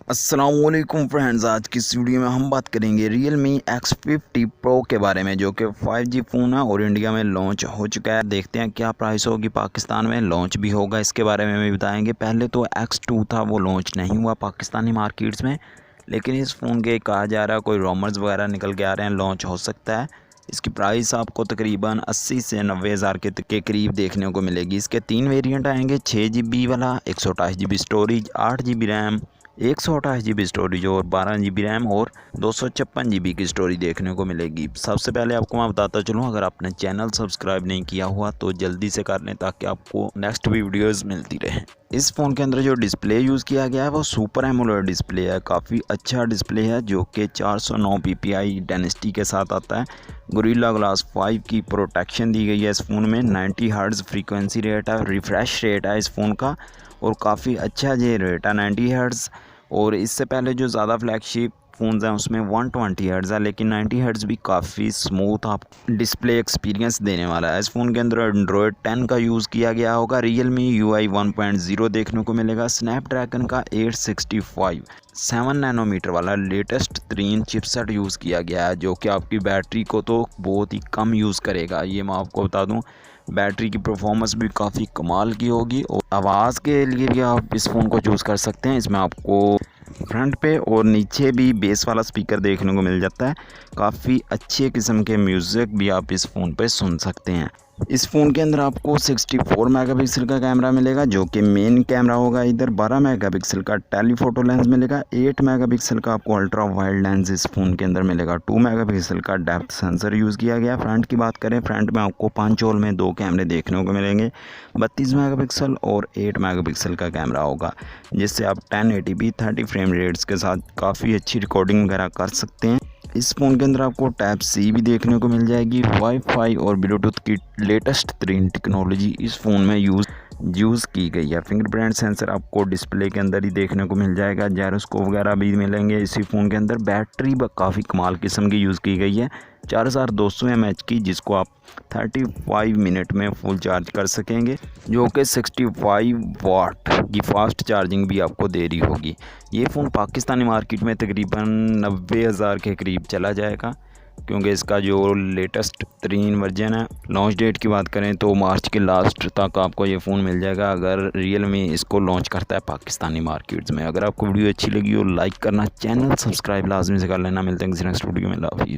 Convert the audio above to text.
अस्सलामुअलैकुम फ्रेंड्स, आज की इस वीडियो में हम बात करेंगे Realme X50 Pro के बारे में, जो कि 5G फ़ोन है और इंडिया में लॉन्च हो चुका है। देखते हैं क्या प्राइस होगी, पाकिस्तान में लॉन्च भी होगा, इसके बारे में भी बताएंगे। पहले तो X2 था, वो लॉन्च नहीं हुआ पाकिस्तानी मार्केट्स में, लेकिन इस फ़ोन के कहा जा रहा है कोई रूमर्स वगैरह निकल के आ रहे हैं, लॉन्च हो सकता है। इसकी प्राइस आपको तकरीबन 80 से 90 हज़ार के करीब देखने को मिलेगी। इसके 3 वेरिएंट आएंगे, 6GB वाला, 128GB storage, 8GB RAM, 128GB storage और 12GB रैम और 256GB की स्टोरेज देखने को मिलेगी। सबसे पहले आपको मैं बताता चलूँ, अगर आपने चैनल सब्सक्राइब नहीं किया हुआ तो जल्दी से कर लें ताकि आपको नेक्स्ट भी वीडियोस मिलती रहे। इस फ़ोन के अंदर जो डिस्प्ले यूज़ किया गया है वो सुपर एमोलेड डिस्प्ले है, काफ़ी अच्छा डिस्प्ले है, जो कि 409 ppi डेंसिटी के साथ आता है। गोरिल्ला ग्लास 5 की प्रोटेक्शन दी गई है इस फ़ोन में। 90 हर्ट्ज़ फ्रीक्वेंसी रेट है, रिफ्रेश रेट है इस फ़ोन का, और काफ़ी अच्छा ये रेट है 90 हर्ट्ज़। और इससे पहले जो ज़्यादा फ्लैगशिप फ़ोन्स हैं उसमें 120 हर्ट्ज़ है, लेकिन 90 हर्ट्ज़ भी काफ़ी स्मूथ आप डिस्प्ले एक्सपीरियंस देने वाला है। इस फ़ोन के अंदर एंड्रॉयड 10 का यूज़ किया गया होगा। Realme UI 1.0 देखने को मिलेगा। स्नैपड्रैगन का 865 7 नैनोमीटर वाला लेटेस्ट तरीन चिपसेट यूज़ किया गया है, जो कि आपकी बैटरी को तो बहुत ही कम यूज़ करेगा। ये मैं आपको बता दूं, बैटरी की परफॉर्मेंस भी काफ़ी कमाल की होगी। और आवाज़ के लिए भी आप इस फ़ोन को चूज़ कर सकते हैं। इसमें आपको फ्रंट पे और नीचे भी बेस वाला स्पीकर देखने को मिल जाता है। काफ़ी अच्छे किस्म के म्यूज़िक भी आप इस फ़ोन पे सुन सकते हैं। इस फ़ोन के अंदर आपको 64 मेगापिक्सल का कैमरा मिलेगा, जो कि मेन कैमरा होगा। इधर 12 मेगापिक्सल का टेलीफोटो लेंस मिलेगा, 8 मेगापिक्सल का आपको अल्ट्रा वाइड लेंस इस फ़ोन के अंदर मिलेगा, 2 मेगापिक्सल का डेप्थ सेंसर यूज़ किया गया। फ्रंट की बात करें, फ्रंट में आपको 5 होल में 2 कैमरे देखने को मिलेंगे, 32 मेगापिक्सल और 8 मेगापिक्सल का कैमरा होगा, जिससे आप 1080p 30 फ्रेम रेट्स के साथ काफ़ी अच्छी रिकॉर्डिंग वगैरह कर सकते हैं। इस फ़ोन के अंदर आपको टाइप सी भी देखने को मिल जाएगी। वाईफाई और ब्लूटूथ की लेटेस्ट तरीन टेक्नोलॉजी इस फ़ोन में यूज़ की गई है। फिंगरप्रिंट सेंसर आपको डिस्प्ले के अंदर ही देखने को मिल जाएगा। जायरोस्कोप वगैरह भी मिलेंगे इसी फ़ोन के अंदर। बैटरी काफ़ी कमाल किस्म की यूज़ की गई है, 4200 mAh की, जिसको आप 35 मिनट में फुल चार्ज कर सकेंगे, जो कि 65 वाट की फ़ास्ट चार्जिंग भी आपको दे रही होगी। ये फ़ोन पाकिस्तानी मार्केट में तकरीबन 90 हज़ार के करीब चला जाएगा, क्योंकि इसका जो लेटेस्ट तरीन वर्जन है। लॉन्च डेट की बात करें तो मार्च के लास्ट तक आपको ये फ़ोन मिल जाएगा, अगर Realme इसको लॉन्च करता है पाकिस्तानी मार्केट्स में। अगर आपको वीडियो अच्छी लगी हो लाइक करना, चैनल सब्सक्राइब लाजमी से कर लेना। मिलते हैं किसी नेक्स्ट वीडियो में। अल्लाह हाफिज़।